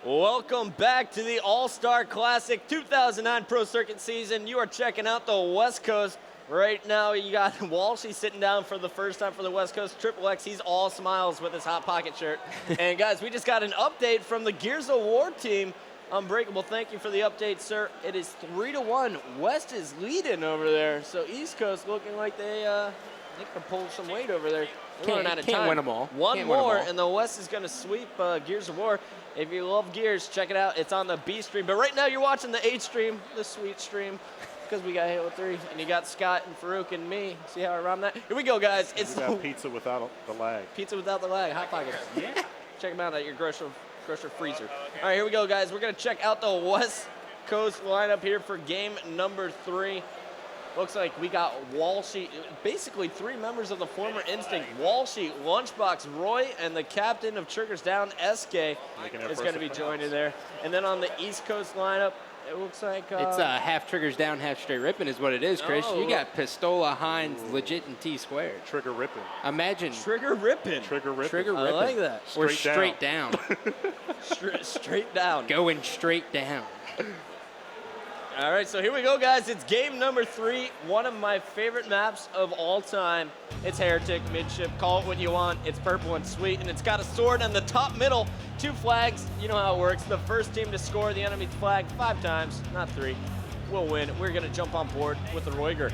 Welcome back to the All-Star Classic 2009 Pro Circuit season. You are checking out the West Coast. Right now, you got Walshy sitting down for the first time for the West Coast. Triple X, he's all smiles with his Hot Pocket shirt. And guys, we just got an update from the Gears of War team. Unbreakable, thank you for the update, sir. It is 3-1. West is leading over there. So East Coast looking like they can pull some weight over there. They're running out of time. Can't win them all. One more, and the West is going to sweep Gears of War. If you love Gears, check it out. It's on the B stream. But right now, you're watching the H stream, the sweet stream, because we got Halo 3, and you got Scott and Farouk and me. See how I rhyme that? Here we go, guys. It's got pizza without the lag. Pizza without the lag. Hot Pockets. Yeah. Check them out at your grocery freezer. All right, here we go, guys. We're going to check out the West Coast lineup here for game number 3. Looks like we got Walshy, basically 3 members of the former Instinct. Walshy, Lunchbox, Roy, and the captain of Triggers Down, SK, is going to be joining there. And then on the East Coast lineup, it looks like... it's half Triggers Down, half Straight Rippin' is what it is, Chris. You got Pistola, Hines, Legit, and T-Squared. Trigger Rippin'. Imagine. Trigger Rippin'. Trigger Rippin'. Trigger Rippin'. I like that. Or straight down. Straight down. Going straight down. All right, so here we go, guys. It's game number 3, one of my favorite maps of all time. It's Heretic, midship, call it what you want. It's purple and sweet, and it's got a sword on the top middle, 2 flags. You know how it works. The first team to score the enemy's flag 5 times, not 3, will win. We're going to jump on board with the Roiger.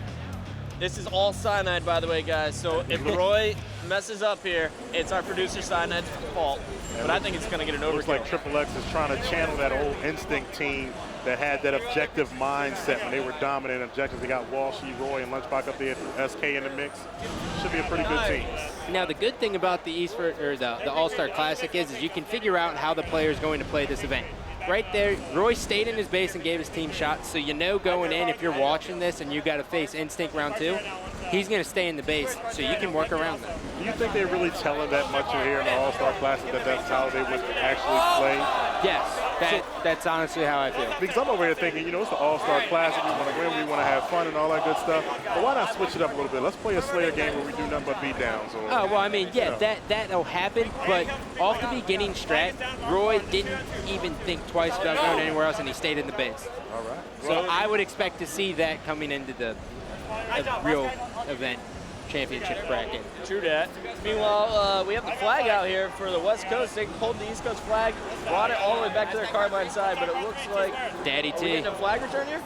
This is all Cyanide, by the way, guys. So if Roy messes up here, it's our producer Cyanide's fault. But I think it's going to get an overkill. Looks like Triple X is trying to channel that old Instinct team that had that objective mindset when they were dominant objectives. They got Walshy, Roy, and Lunchbox up there, SK in the mix. Should be a pretty good team. Now, the good thing about the the All-Star Classic is you can figure out how the player is going to play this event. Right there, Roy stayed in his base and gave his team shots, so you know going in, if you're watching this and you got to face Instinct round 2, he's going to stay in the base, so you can work around that. Do you think they're really telling that much here in the All-Star Classic that that's how they would actually play? Yes, that's honestly how I feel. Because I'm over here thinking, you know, it's the All-Star Classic, we want to win, we want to have fun and all that good stuff, but why not switch it up a little bit? Let's play a Slayer game where we do nothing but beat downs. Or, well, I mean, yeah, that'll happen, but off the beginning strat, Roy didn't even think twice about going anywhere else, and he stayed in the base. All right. So I would expect to see that coming into the real event championship bracket. True that. Meanwhile, we have the flag out here for the West Coast. They pulled the East Coast flag, brought it all the way back to their carbine side, but it looks like... Daddy Are we T. getting a flag return here?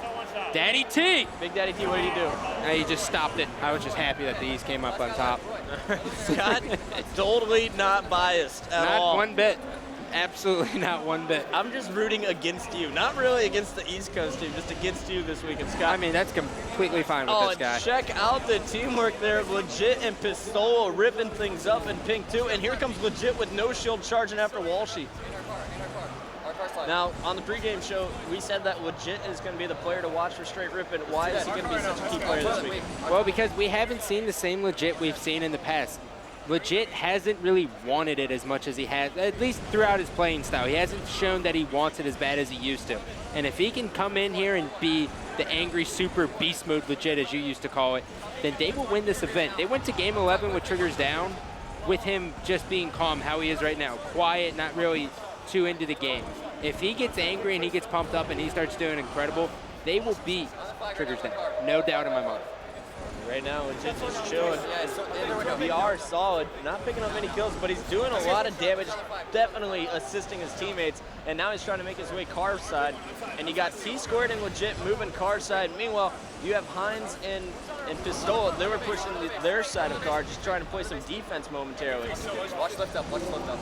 Daddy T! Big Daddy T, what did he do? He just stopped it. I was just happy that the East came up on top. Scott, totally not biased at all. Not one bit. Absolutely not one bit. I'm just rooting against you. Not really against the East Coast team, just against you this weekend, Scott. I mean, that's completely fine with this guy. Check out the teamwork there. Legit and Pistola ripping things up in pink too. And here comes Legit with no shield charging after Walshy. Now, on the pregame show, we said that Legit is going to be the player to watch for Straight Rippin'. Why is he going to be such a key player this week? Well, because we haven't seen the same Legit we've seen in the past. Legit hasn't really wanted it as much as he has, at least throughout his playing style. He hasn't shown that he wants it as bad as he used to. And if he can come in here and be the angry super beast mode Legit, as you used to call it, then they will win this event. They went to game 11 with Triggers Down with him just being calm, how he is right now. Quiet, not really too into the game. If he gets angry and he gets pumped up and he starts doing incredible, they will beat Triggers Down. No doubt in my mind. Right now, Legit's just chilling. VR solid, not picking up any kills, but he's doing a lot of damage, definitely assisting his teammates. And now he's trying to make his way car side. And you got T-Squared and Legit moving car side. Meanwhile, you have Hines and Pistola. They were pushing their side of car, just trying to play some defense momentarily. Watch lift up, watch lift up.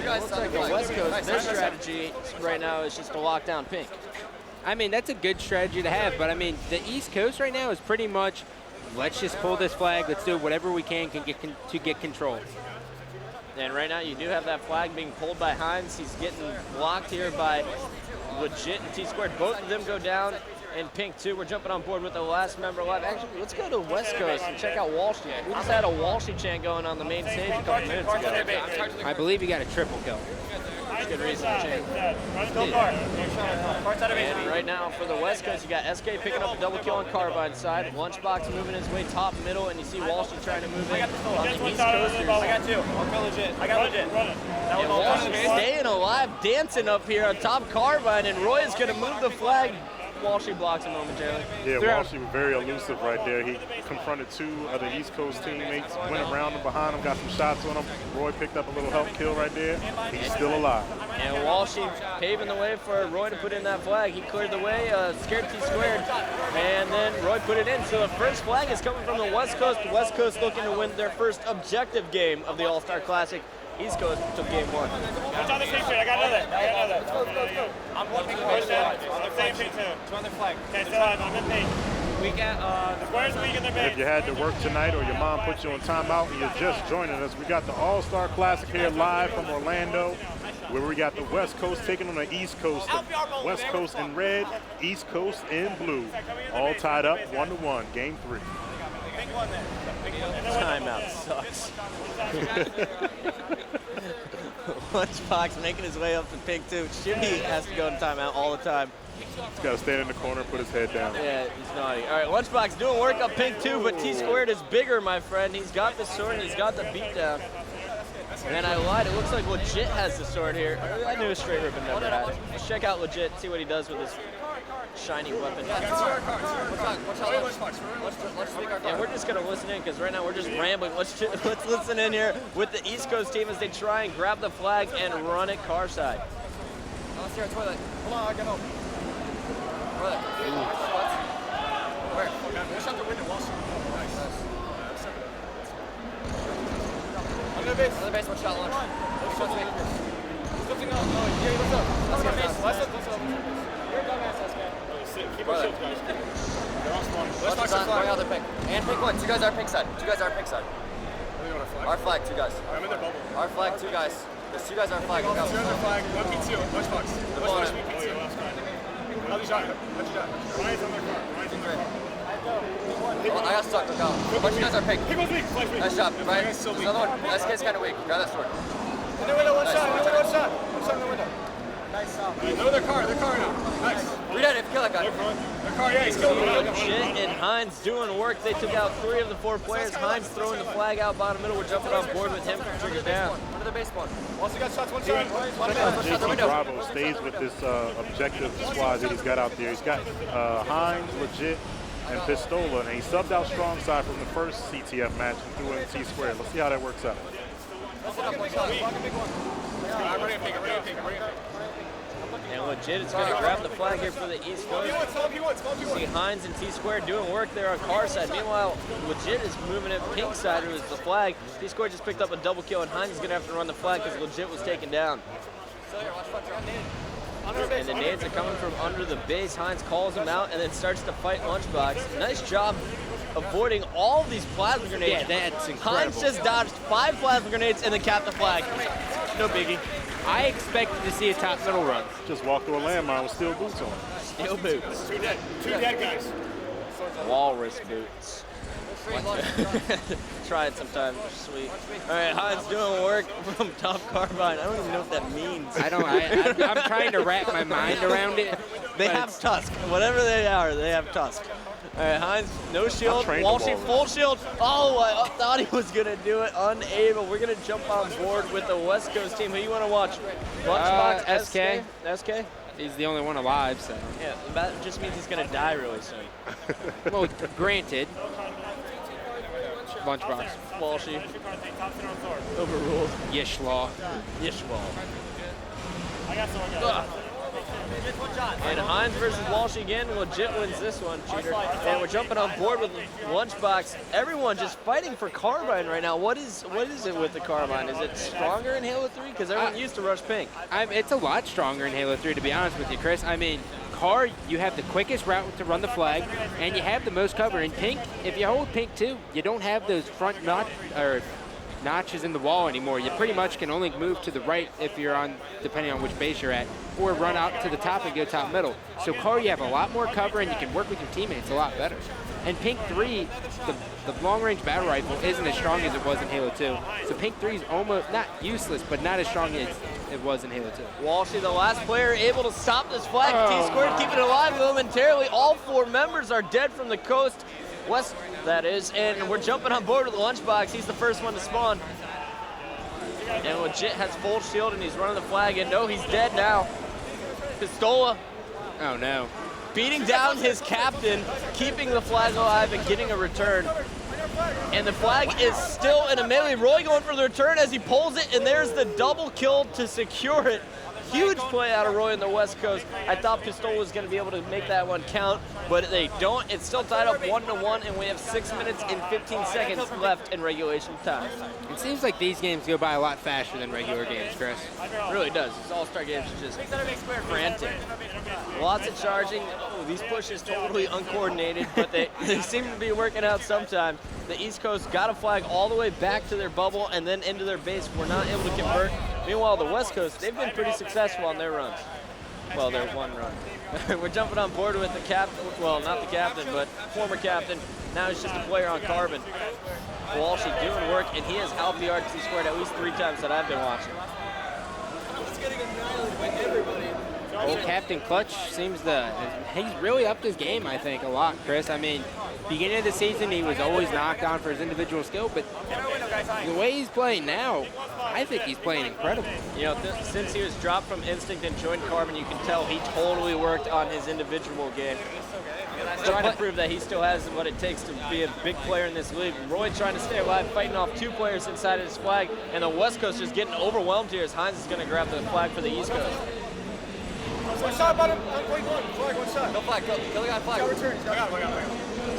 Looks like the West Coast, their strategy right now is just to lock down pink. I mean, that's a good strategy to have, but I mean, the East Coast right now is pretty much, let's just pull this flag, let's do whatever we can to get control. And right now you do have that flag being pulled by Hines. He's getting blocked here by Legit and T-Squared. Both of them go down in pink too. We're jumping on board with the last member alive. Actually, let's go to West Coast and check out Walshy. We just had a Walshy chant going on the main stage a couple minutes ago. I believe he got a triple kill. That's good reason to chant. And right now for the West Coast, you got SK picking up a double kill on Carbine side. Lunchbox moving his way top middle, and you see Walshy trying to move in on the East Coast. I got 2. I'll go Legit. I got Legit. And Walshy staying 5 dancing up here on top Carbine, and Roy is going to move the flag. Walshy blocks him momentarily. Yeah, Walshy was very elusive right there. He confronted 2 of the East Coast teammates, went around him, behind him, got some shots on him. Roy picked up a little help kill right there. He's still alive. And Walshy paving the way for Roy to put in that flag. He cleared the way, scared T squared, and then Roy put it in. So the first flag is coming from the West Coast. The West Coast looking to win their first objective game of the All-Star Classic. East Coast took game 1. What's on the same page? I got another. Let's go. I'm one ping on the same page too. It's on the flag. Okay, still on. I'm in ping. We got the squares weak in the base. If you had to work tonight or your mom put you on timeout and you're just joining us, we got the All-Star Classic here live from Orlando, where we got the West Coast taking on the East Coast. The West Coast in red, East Coast in blue. All tied up 1-1, game 3. Timeout sucks. Lunchbox making his way up to pick 2. Shimmy has to go in timeout all the time. He's got to stand in the corner and put his head down. Yeah, he's naughty. All right, Lunchbox doing work up pink 2, but T squared is bigger, my friend. He's got the sword and he's got the beatdown. And I lied, it looks like Legit has the sword here. I knew a straight ribbon never had it. Let's check out Legit, see what he does with his shiny weapon. Yeah, we're just gonna listen in because right now we're just rambling. Let's listen in here with the East Coast team as they try and grab the flag and run it car side. Let's see our toilet. Hold on, I get home. Toilet. Where? Push out the window, Walsh. Under the base. Under the base, one shot launch. One shot me. Lifting up. Oh, yeah, what's up? Let's go, base. Let's go. You're a dumbass, SK. Keep our shields, guys. They're all spawn. Let's on, going out the pink. And pink 1. 2 guys are pink side. 2 guys are pink side. Our flag, 2 guys. I'm in their bubble. Our flag, 2 guys. There's 2 guys our flag. 2 guys our flag. 1 P2. Lunchbox. Lunchbox, we P2. How's your shot? Ryan's on their car. Oh, I got stuck. Look out. A bunch of guys are pink. Pink one's weak. Flash weak. Nice job. Ryan, there's another one. SK's kind of weak. Grab that sword. In the window, one shot. One shot. One shot in the window. Nice job. No, their car now. Nice. Read out if you kill that guy. Their car, yeah, he's killing him. Legit and Hines doing work. They took out 3 of the 4 players. Hines throwing the flag out bottom middle. We're jumping on board with him from trigger down. Under the base spawn. Also got shots, one shot. JT Bravo stays with this objective squad that he's got out there. He's got Hines, Legit, and Pistola, and he subbed out strong side from the first CTF match and threw in T squared. Let's see how that works out. And Legit is going to grab the flag here for the East Coast. See Hines and T squared doing work there on car side. Meanwhile, Legit is moving it pink side with the flag. T squared just picked up a double kill, and Hines is going to have to run the flag because Legit was taken down. And the nades are coming from under the base. Hines calls him out and then starts to fight Lunchbox. Nice job avoiding all of these plasma grenades. Yeah, that's incredible. Hines just dodged 5 plasma grenades and then capped the flag. No biggie. I expected to see a top middle run. Just walked through a landmine with steel boots on. Steel boots. 2 dead. 2 dead guys. Walrus boots. Try it sometime. Sweet. All right, Hines doing work from top carbine. I don't even know what that means. I'm trying to wrap my mind around it. They have tusk. Whatever they are, they have tusk. All right, Hines, no shield. Walshy, full shield. Oh, I thought he was going to do it. Unable. We're going to jump on board with the West Coast team. Who you want to watch? Lunchbox, SK. SK? He's the only one alive, so. Yeah, that just means he's going to die really soon. Well, granted. Lunchbox. Walshy. Overruled. Yish law. Yish law. I got someone. And Hines versus Walsh again. Legit wins this one, cheater. And we're jumping on board with Lunchbox. Everyone just fighting for Carbine right now. What is it with the Carbine? Is it stronger in Halo 3? Because everyone used to rush pink. It's a lot stronger in Halo 3, to be honest with you, Chris. I mean, Car, you have the quickest route to run the flag, and you have the most cover. In pink, if you hold pink too, you don't have those front notches in the wall anymore. You pretty much can only move to the right if you're on, depending on which base you're at, or run out to the top and go top middle. So Car, you have a lot more cover and you can work with your teammates a lot better. And Pink 3, the long-range battle rifle isn't as strong as it was in Halo 2. So Pink 3 is almost, not useless, but not as strong as it was in Halo 2. Walshy, the last player able to stop this flag. T-squared keeping it alive momentarily. All 4 members are dead from the coast. West, that is, and we're jumping on board with the Lunchbox. He's the first one to spawn. And Legit has full shield and he's running the flag in. No, he's dead now. Pistola Oh no. beating down his captain, keeping the flag alive and getting a return. And the flag is still in a melee. Roy going for the return as he pulls it, and there's the double kill to secure it. Huge play out of Roy on the West Coast. I thought Pistola was going to be able to make that one count, but they don't. It's still tied up 1-1, and we have 6 minutes and 15 seconds left in regulation time. It seems like these games go by a lot faster than regular games, Chris. It really does. These All-Star games are just frantic. Lots of charging. Oh, these pushes totally uncoordinated, but they seem to be working out sometime. The East Coast got a flag all the way back to their bubble and then into their base. We're not able to convert. Meanwhile, the West Coast, they've been pretty successful on their runs. Well, their one run. We're jumping on board with the captain, well, not the captain, but former captain. Now he's just a player on Carbon. Walshy doing work, and he has LPR T-squared at least 3 times that I've been watching. Old Captain Clutch seems he's really upped his game, I think, a lot, Chris. I mean, beginning of the season, he was always knocked on for his individual skill, but the way he's playing now, I think he's playing incredible. You know, since he was dropped from Instinct and joined Carbon, you can tell he totally worked on his individual game. Trying to prove that he still has what it takes to be a big player in this league. Roy trying to stay alive, fighting off 2 players inside of his flag, and the West Coast just getting overwhelmed here as Hines is going to grab the flag for the East Coast. One shot, bottom, flag, one shot. No flag, kill the guy, flag. Return. I got it.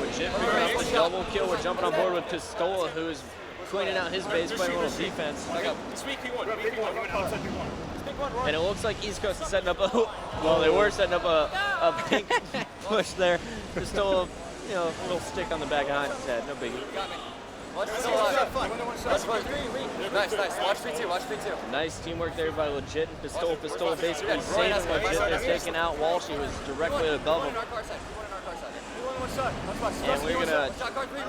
Legit picking up the double kill. We're jumping on board with Pistola, who's cleaning out his base, playing a little defense. Speak P1. And it looks like East Coast is setting up they were setting up a pink push there. Pistola, you know, a little stick on the back of Hines' head, no biggie. Nice. Watch P2. Nice teamwork there by Legit and Pistola. Pistola basically saving Legit. They're taking out Walsh. He was directly above him. And we're going to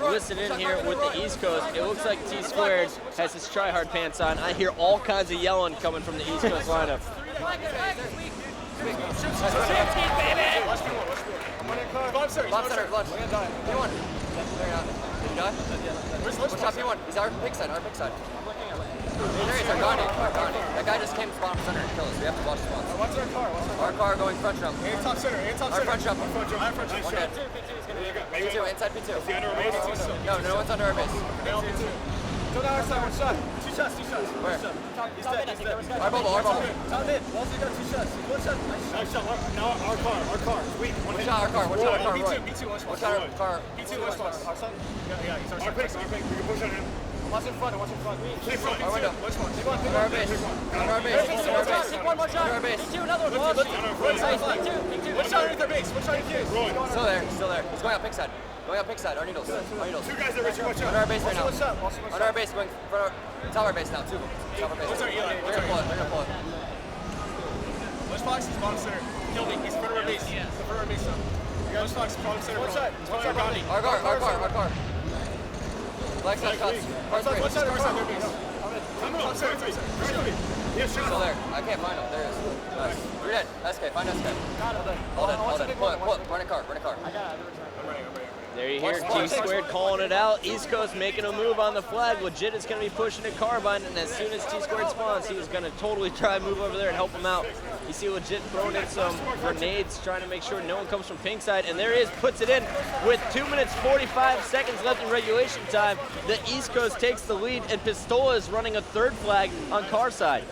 listen in here with the East Coast. It looks like T-Squared has his try-hard pants on. I hear all kinds of yelling coming from the East Coast lineup. What's up, P1? He's our pick side, There he is, our Gandhi. That guy just came to spawn center and kill us. We have to watch spawns. What's our car? Our car going front jump. Top center. Our front jump. One dead. P2, inside P2. No one's under our base. Go down our side, one shot. Two shots. Where? He's dead. Our bubble. Top mid. Walshy got 2 shots. One shot. Nice shot. Now our car. Sweet. One shot our car. Roy. B2, one shot. One shot our car. B2, one shot. Our son? Yeah, he's our pick. We can push on him. Watch in front. Our Under window. our base. Under our base. One shot. Under our base. B2, another one. B2. One shot underneath their base. Still there. He's going out pick side. Our needles. 2 guys there, Richard. Watch out. Under our base right now. One shot. Under our base, going for top our base now, 2 of them. Top our base. What's our Eli? We're gonna pull it. Lunchbox is bottom center. Kill me. He's in front of our base. Lunchbox is bottom center. One shot. Gandhi. Our car. Black side shots. Car's great. One shot. Their base. Top center. Still there. I can't find him. There he is. Nice. You're dead. SK. Find SK. Hold it. Pull it. Run a car. There you hear T-Squared calling it out. East Coast making a move on the flag. Legit is going to be pushing a Carbine, and as soon as T-Squared spawns, he was going to totally try and move over there and help him out. You see Legit throwing in some grenades, trying to make sure no one comes from pink side, and there he is, puts it in with 2 minutes 45 seconds left in regulation time. The East Coast takes the lead, and Pistola is running a 3rd flag on car side.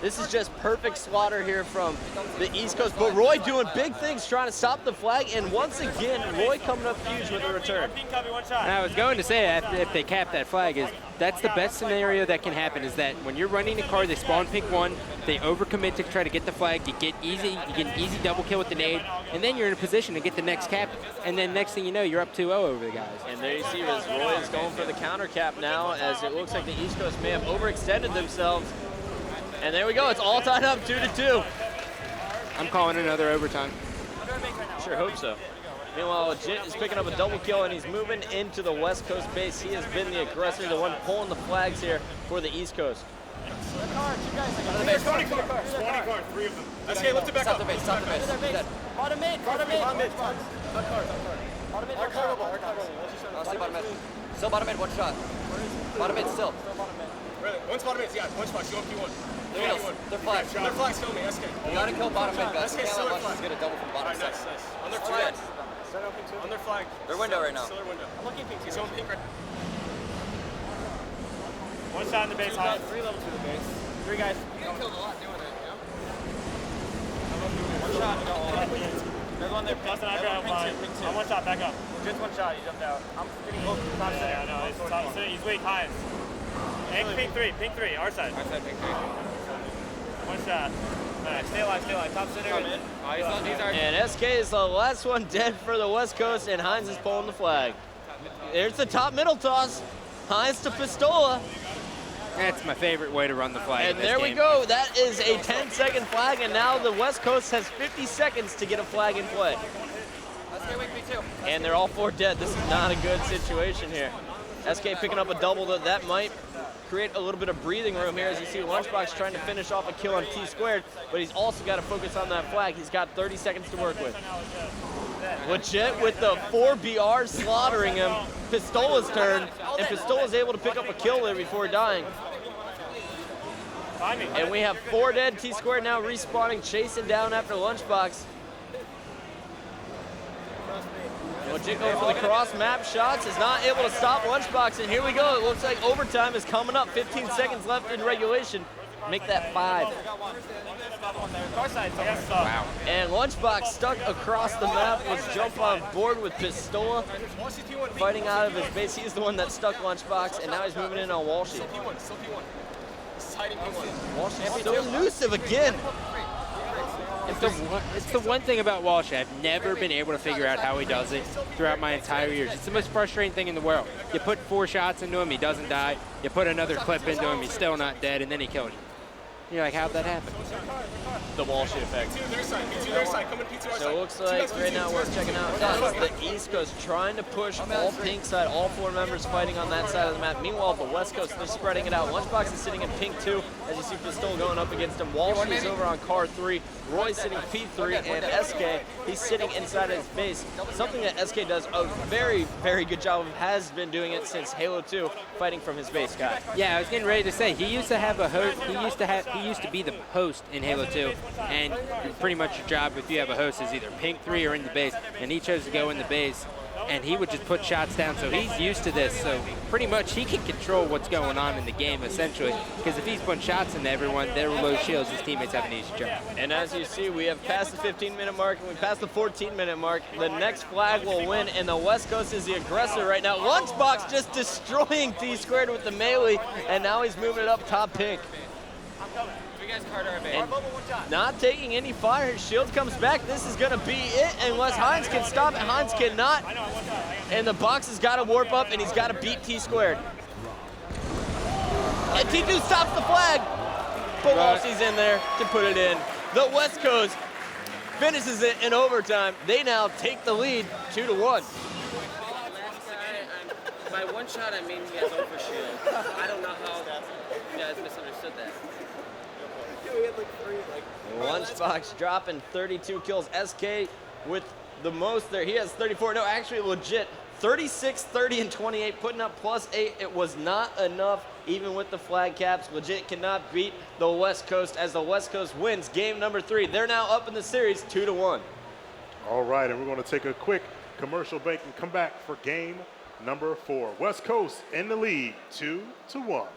This is just perfect slaughter here from the East Coast. But Roy doing big things, trying to stop the flag. And once again, Roy coming up huge with a return. And I was going to say, if they cap that flag, that's the best scenario that can happen, is that when you're running a car, they spawn pick 1, they overcommit to try to get the flag, you get an easy double kill with the nade, and then you're in a position to get the next cap, and then next thing you know, you're up 2-0 over the guys. And there you see as Roy is going for the counter cap now, as it looks like the East Coast may have overextended themselves. And there we go, it's all tied up 2-2. I'm calling another overtime. Sure hope so. Meanwhile, Legit is picking up a double kill, and he's moving into the West Coast base. He has been the aggressor, the one pulling the flags here for the East Coast. Spawning car, 3 of them. SK, lift it back up. Stop the base. Dead. Bottom mid. Our car. I'll see bottom mid. Still bottom mid, 1 shot. Bottom mid still. Really? One spot mid. Yeah, one spot. Show up P1. They're flags. They're flags. Kill me. SK. You gotta kill bottom mid, guys. SK still Let's get a double from bottom. Alright, nice. On their flag. On their flag. Their window right now. Still their window. I'm looking pink. He's showing pink right now. One shot in the base, high. 3 levels to the base. 3 guys. You killed a lot doing it, you know? One shot. There's one there. Dustin, I got mine. I'm one shot, back up. Just one shot, you jumped out. I'm getting top center. Yeah, I know. He's top center. He's weak, high. And pink 3, our side. Our side, pink 3. One shot. Alright, stay alive, top center. Come in. He's our And SK is the last one dead for the West Coast, and Hines is pulling the flag. There's the top middle toss. Hines to Pistola. That's my favorite way to run the flag. And there we go. That is a 10-second flag, and now the West Coast has 50 seconds to get a flag in play. SK weak P2. And they're all 4 dead. This is not a good situation here. SK picking up a double. That might create a little bit of breathing room here as you see Lunchbox trying to finish off a kill on T-squared, but he's also got to focus on that flag. He's got 30 seconds to work with. Legit with the 4 BRs slaughtering him. Pistola's turn, and Pistola's able to pick up a kill there before dying. And we have 4 dead. T-squared now respawning, chasing down after Lunchbox. Legit going for the cross map shots, is not able to stop Lunchbox, and here we go. It looks like overtime is coming up. 15 seconds left in regulation. Make that 5. Wow. And Lunchbox stuck across the map, was jump on board with Pistola, fighting out of his base. He's the one that stuck Lunchbox, and now he's moving in on Walshy. Walshy's still elusive again. It's the one thing about Walsh. I've never been able to figure out how he does it throughout my entire years. It's the most frustrating thing in the world. You put 4 shots into him, he doesn't die. You put another clip into him, he's still not dead, and then he kills you. You're like, how'd that happen? The Walshy effect. P2 their side, P2 their side, coming P2 our side. So it looks like right now we're checking out the East Coast trying to push all pink side, all 4 members fighting on that side of the map. Meanwhile, the West Coast, they're spreading it out. Lunchbox is sitting in pink 2, as you see Pistol going up against him. Walsh is over on car 3. Roy's sitting P3, and SK, he's sitting inside his base. Something that SK does a very, very good job of, has been doing it since Halo 2, fighting from his base guy. Yeah, I was getting ready to say, he used to have a host, he used to be the host in Halo 2, and pretty much your job if you have a host is either pink 3 or in the base, and he chose to go in the base, and he would just put shots down, so he's used to this, so pretty much he can control what's going on in the game essentially, because if he's putting shots into everyone, they're low shields, his teammates have an easy job. And as you see, we have passed the 15-minute mark, and we passed the 14-minute mark. The next flag will win, and the West Coast is the aggressor right now. Lunchbox just destroying T-squared with the melee, and now he's moving it up top pink. And not taking any fire. His shield comes back. This is going to be it unless Hines can stop it. Hines cannot. And the box has got to warp up, and he's got to beat T-squared. And T2 stops the flag. But Walshy's in there to put it in. The West Coast finishes it in overtime. They now take the lead 2-1. By one shot, I mean he has overshield. I don't know how you guys misunderstood that. Lunchbox dropping 32 kills. SK with the most there. He has 34. No, actually legit. 36, 30, and 28, putting up +8. It was not enough, even with the flag caps. Legit cannot beat the West Coast as the West Coast wins game number 3. They're now up in the series 2-1. All right, and we're going to take a quick commercial break and come back for game number 4. West Coast in the lead, 2-1.